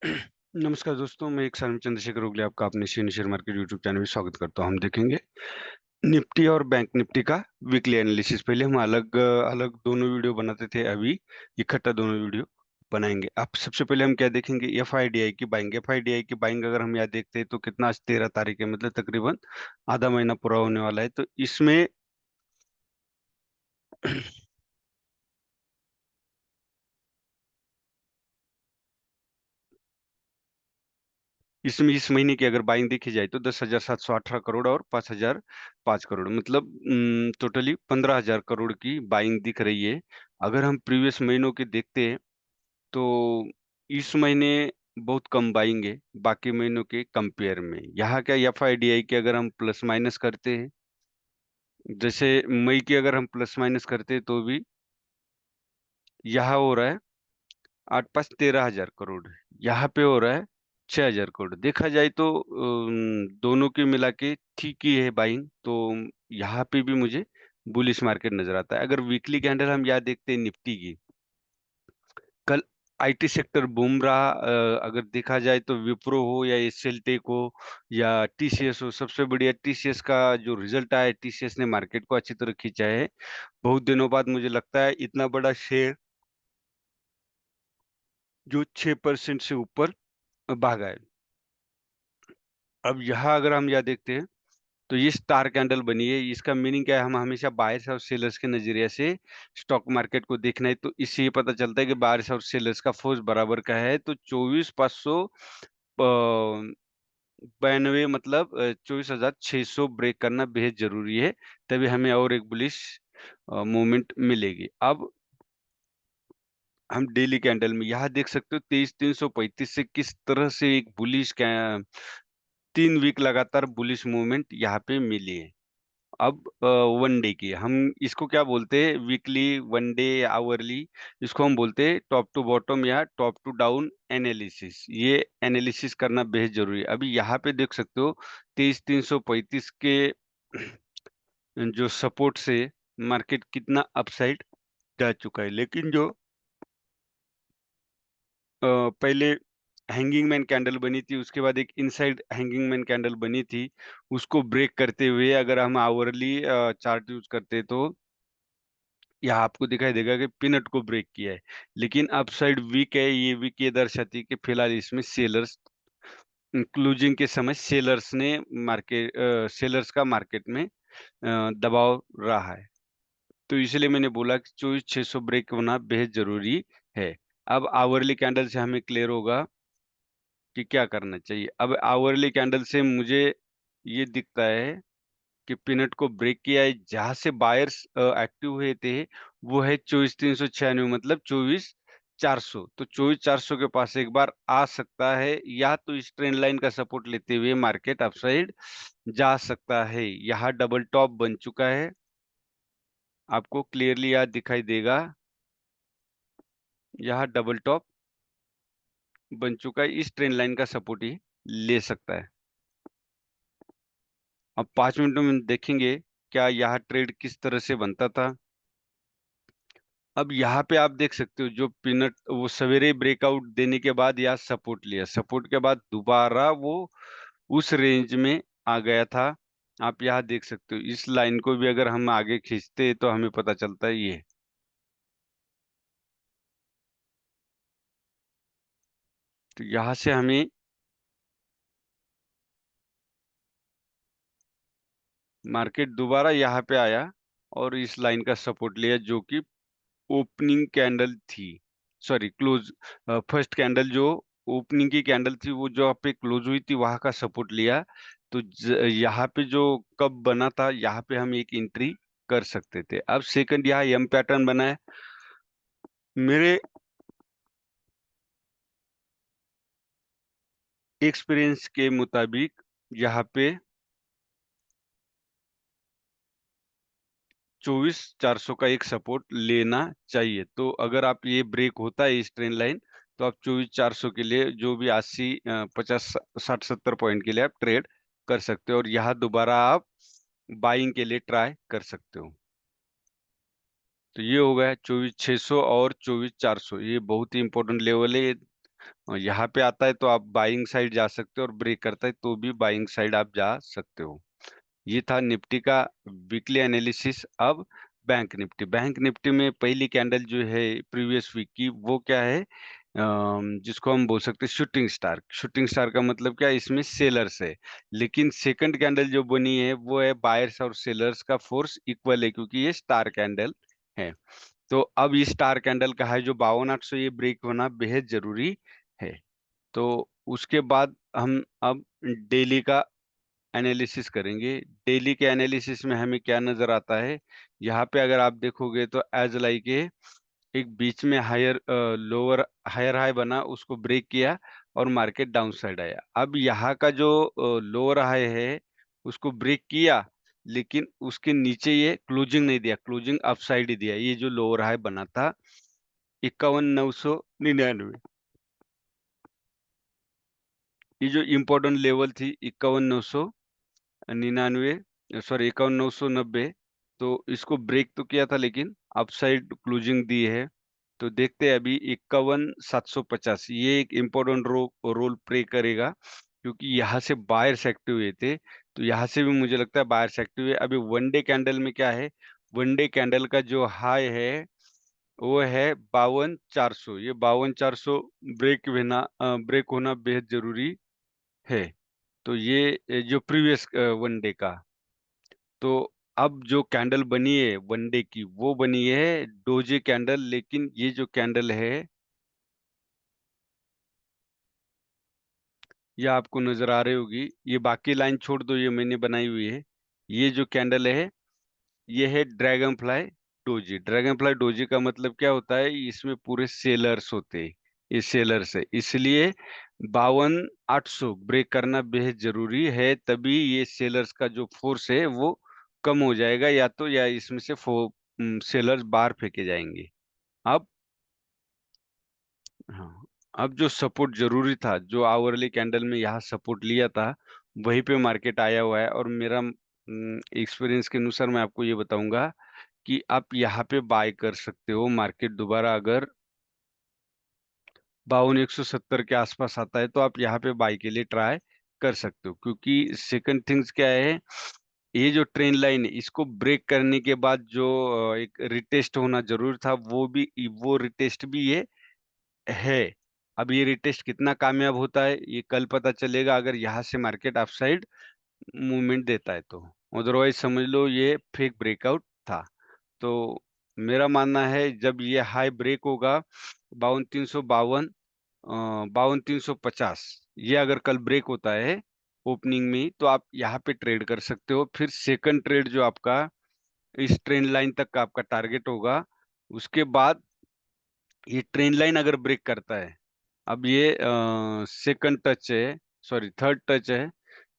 नमस्कार दोस्तों, मैं एक साल में चंद्रशेखर ओगले आपका अपने शेयर मार्केट यूट्यूब चैनल में स्वागत करता हूँ। हम देखेंगे निफ्टी और बैंक निफ्टी का वीकली एनालिसिस। पहले हम अलग अलग दोनों वीडियो बनाते थे, अभी इकट्ठा दोनों वीडियो बनाएंगे। अब सबसे पहले हम क्या देखेंगे, एफआईडीआई की बाइंग। एफआईडीआई की बाइंग अगर हम यहाँ देखते हैं तो कितना, आज 13 तारीख है, मतलब तकरीबन आधा महीना पूरा होने वाला है। तो इसमें इसमें इस महीने की अगर बाइंग देखी जाए तो 10,718 करोड़ और 5,005 करोड़, मतलब टोटली 15,000 करोड़ की बाइंग दिख रही है। अगर हम प्रीवियस महीनों के देखते हैं तो इस महीने बहुत कम बाइंग है बाकी महीनों के कंपेयर में। यहाँ क्या, एफआईडीआई के अगर हम प्लस माइनस करते हैं, जैसे मई की अगर हम प्लस माइनस करते हैं तो भी यहाँ हो रहा है 8 5 13 हजार करोड़, यहाँ पे हो रहा है 6,000 करोड़। देखा जाए तो दोनों के मिला के ठीक ही है बाइंग। तो यहाँ पे भी मुझे बुलिश मार्केट नजर आता है। अगर वीकली कैंडल हम यहाँ देखते हैं निफ्टी की, कल आईटी सेक्टर बूम रहा। अगर देखा जाए तो विप्रो हो या एसएल टेक हो या टीसीएस हो, सबसे बढ़िया टीसीएस का जो रिजल्ट आया है, टीसीएस ने मार्केट को अच्छी तरह खींचा है। बहुत दिनों बाद मुझे लगता है इतना बड़ा शेयर जो 6% से ऊपर भागा है। अब यहाँ अगर हम यह देखते हैं तो ये स्टार कैंडल बनी है। इसका मीनिंग क्या है, हम हमेशा बायर्स और सेलर्स के नजरिए से स्टॉक मार्केट को देखना है। तो इससे ये पता चलता है कि बायर्स और सेलर्स का फोर्स बराबर का है। तो 24,592, मतलब 24,600 ब्रेक करना बेहद जरूरी है, तभी हमें और एक बुलिश मूवमेंट मिलेगी। अब हम डेली कैंडल में यहाँ देख सकते हो 23,335 से किस तरह से एक बुलिश 3 वीक लगातार बुलिश मूवमेंट यहाँ पे मिली है। अब वन डे की हम इसको क्या बोलते हैं, वीकली, वन डे, आवरली, इसको हम बोलते हैं टॉप टू बॉटम या टॉप टू डाउन एनालिसिस। ये एनालिसिस करना बेहद जरूरी है। अभी यहाँ पे देख सकते हो 23,335 के जो सपोर्ट से मार्केट कितना अपसाइड जा चुका है। लेकिन जो पहले हैंगिंग मैन कैंडल बनी थी, उसके बाद एक इनसाइड हैंगिंग मैन कैंडल बनी थी, उसको ब्रेक करते हुए अगर हम आवरली चार्ट यूज करते तो यहाँ आपको दिखाई देगा कि पिनट को ब्रेक किया है। लेकिन अपसाइड वीक है, ये वीक ये दर्शाती है कि फिलहाल इसमें सेलर्स, क्लोजिंग के समय सेलर्स ने मार्केट सेलर्स का मार्केट में दबाव रहा है। तो इसलिए मैंने बोला कि 24,600 ब्रेक होना बेहद जरूरी है। अब आवरली कैंडल से हमें क्लियर होगा कि क्या करना चाहिए। अब आवरली कैंडल से मुझे ये दिखता है कि पिनट को ब्रेक किया है। जहां से बायर्स एक्टिव हुए थे वो है 24,396, मतलब 24,400। तो 24,400 के पास एक बार आ सकता है, या तो इस ट्रेंड लाइन का सपोर्ट लेते हुए मार्केट अपसाइड जा सकता है। यहाँ डबल टॉप बन चुका है, आपको क्लियरली याद दिखाई देगा। यहाँ डबल टॉप बन चुका है, इस ट्रेंड लाइन का सपोर्ट ही ले सकता है। अब 5 मिनटों में देखेंगे क्या यहाँ ट्रेड किस तरह से बनता था। अब यहाँ पे आप देख सकते हो जो पीनट वो सवेरे ब्रेकआउट देने के बाद या सपोर्ट लिया, सपोर्ट के बाद दोबारा वो उस रेंज में आ गया था। आप यहाँ देख सकते हो, इस लाइन को भी अगर हम आगे खींचते हैं तो हमें पता चलता है ये। तो यहाँ से हमें मार्केट दोबारा यहाँ पे आया और इस लाइन का सपोर्ट लिया, जो कि ओपनिंग कैंडल थी, सॉरी क्लोज, फर्स्ट कैंडल जो ओपनिंग की कैंडल थी वो जो पे क्लोज हुई थी वहां का सपोर्ट लिया। तो यहाँ पे जो कब बना था, यहाँ पे हम एक एंट्री कर सकते थे। अब सेकंड यहाँ एम पैटर्न बना है। मेरे एक्सपीरियंस के मुताबिक यहाँ पे 24,400 का एक सपोर्ट लेना चाहिए। तो अगर आप ये ब्रेक होता है इस ट्रेंड लाइन, तो आप 24,400 के लिए जो भी 80 50 60 70 पॉइंट के लिए आप ट्रेड कर सकते हो, और यहाँ दोबारा आप बाइंग के लिए ट्राई कर सकते हो। तो ये हो गया 24,600 और 24,400, ये बहुत ही इंपॉर्टेंट लेवल है। और यहाँ पे आता है तो आप बाइंग साइड जा सकते हो, और ब्रेक करता है तो भी बाइंग साइड आप जा सकते हो। ये था निफ्टी का वीकली एनालिसिस। अब बैंक निफ्टी में पहली कैंडल जो है प्रीवियस वीक की, वो क्या है, जिसको हम बोल सकते हैं शूटिंग स्टार। शूटिंग स्टार का मतलब क्या है, इसमें सेलर्स है, लेकिन सेकंड कैंडल जो बनी है वो है बायर्स और सेलर्स का फोर्स इक्वल है, क्योंकि ये स्टार कैंडल है। तो अब ये स्टार कैंडल का है जो 52,800, ये ब्रेक होना बेहद जरूरी है। तो उसके बाद हम अब डेली का एनालिसिस करेंगे। डेली के एनालिसिस में हमें क्या नजर आता है, यहाँ पे अगर आप देखोगे तो एज लाइक एक बीच में हायर लोअर हायर हाई बना, उसको ब्रेक किया और मार्केट डाउन साइड आया। अब यहाँ का जो लोअर हाई है उसको ब्रेक किया, लेकिन उसके नीचे ये क्लोजिंग नहीं दिया, क्लोजिंग अप साइड ही दिया। ये जो लोअर हाई बना था 51,999, ये जो इम्पोर्टेंट लेवल थी 51,999, सॉरी 51,990, तो इसको ब्रेक तो किया था लेकिन अपसाइड क्लोजिंग दी है। तो देखते हैं अभी 51,750, ये एक इम्पोर्टेंट रोल प्ले करेगा, क्योंकि यहाँ से बायर्स एक्टिव हुए थे। तो यहाँ से भी मुझे लगता है बायर्स एक्टिव है। अभी वन डे कैंडल में क्या है, वन डे कैंडल का जो हाई है वो है 52,400। ये 52,400 ब्रेक होना बेहद जरूरी है। तो ये जो प्रीवियस वन डे का, तो अब जो कैंडल बनी है वन डे की, वो बनी है डोजे कैंडल। लेकिन ये जो कैंडल है, ये आपको नजर आ रही होगी, ये बाकी लाइन छोड़ दो, ये मैंने बनाई हुई है। ये जो कैंडल है ये है dragon fly doji. Dragon fly doji का मतलब क्या होता है, इसमें पूरे सेलर्स होते हैं, ये सेलर्स है, इसलिए 52,800 ब्रेक करना बेहद जरूरी है। तभी ये सेलर्स का जो फोर्स है वो कम हो जाएगा, या इसमें से सेलर्स बाहर फेंके जाएंगे। अब हाँ, अब जो सपोर्ट जरूरी था, जो आवरली कैंडल में यहाँ सपोर्ट लिया था, वहीं पे मार्केट आया हुआ है। और मेरा एक्सपीरियंस के अनुसार मैं आपको ये बताऊंगा कि आप यहाँ पे बाय कर सकते हो। मार्केट दोबारा अगर 52,170 के आसपास आता है तो आप यहाँ पे बाय के लिए ट्राई कर सकते हो, क्योंकि सेकंड थिंग्स क्या है, ये जो ट्रेंड लाइन है इसको ब्रेक करने के बाद जो एक रिटेस्ट होना जरूरी था, वो रिटेस्ट भी ये है। अब ये रिटेस्ट कितना कामयाब होता है ये कल पता चलेगा, अगर यहाँ से मार्केट अपसाइड मूवमेंट देता है तो। अदरवाइज समझ लो ये फेक ब्रेकआउट था। तो मेरा मानना है जब ये हाई ब्रेक होगा 52,352, 52,350, ये अगर कल ब्रेक होता है ओपनिंग में ही, तो आप यहाँ पे ट्रेड कर सकते हो। फिर सेकंड ट्रेड जो आपका इस ट्रेंड लाइन तक का आपका टारगेट होगा। उसके बाद ये ट्रेंड लाइन अगर ब्रेक करता है, अब ये सेकंड टच है, सॉरी थर्ड टच है,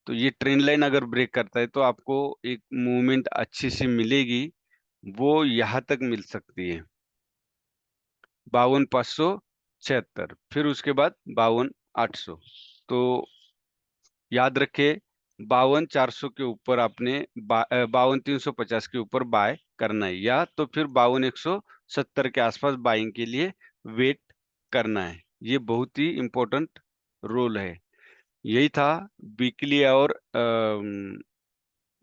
तो ये ट्रेंड लाइन अगर ब्रेक करता है तो आपको एक मूवमेंट अच्छी सी मिलेगी, वो यहाँ तक मिल सकती है 52,576, फिर उसके बाद 52,800। तो याद रखे 52,400 के ऊपर आपने 52,350 के ऊपर बाय करना है, या तो फिर 52,170 के आसपास बाइंग के लिए वेट करना है। ये बहुत ही इम्पोर्टेंट रोल है। यही था वीकली और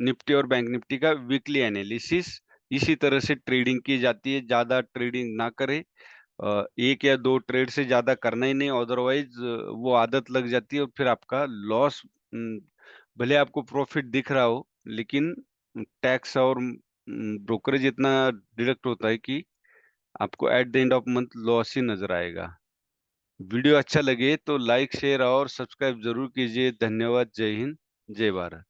निफ्टी और बैंक निफ्टी का वीकली एनालिसिस। इसी तरह से ट्रेडिंग की जाती है, ज्यादा ट्रेडिंग ना करें। एक या दो ट्रेड से ज्यादा करना ही नहीं, अदरवाइज वो आदत लग जाती है और फिर आपका लॉस, भले आपको प्रॉफिट दिख रहा हो, लेकिन टैक्स और ब्रोकरेज इतना डिडक्ट होता है कि आपको at the end of month loss ही नजर आएगा। वीडियो अच्छा लगे तो लाइक शेयर और सब्सक्राइब जरूर कीजिए। धन्यवाद। जय हिंद, जय भारत।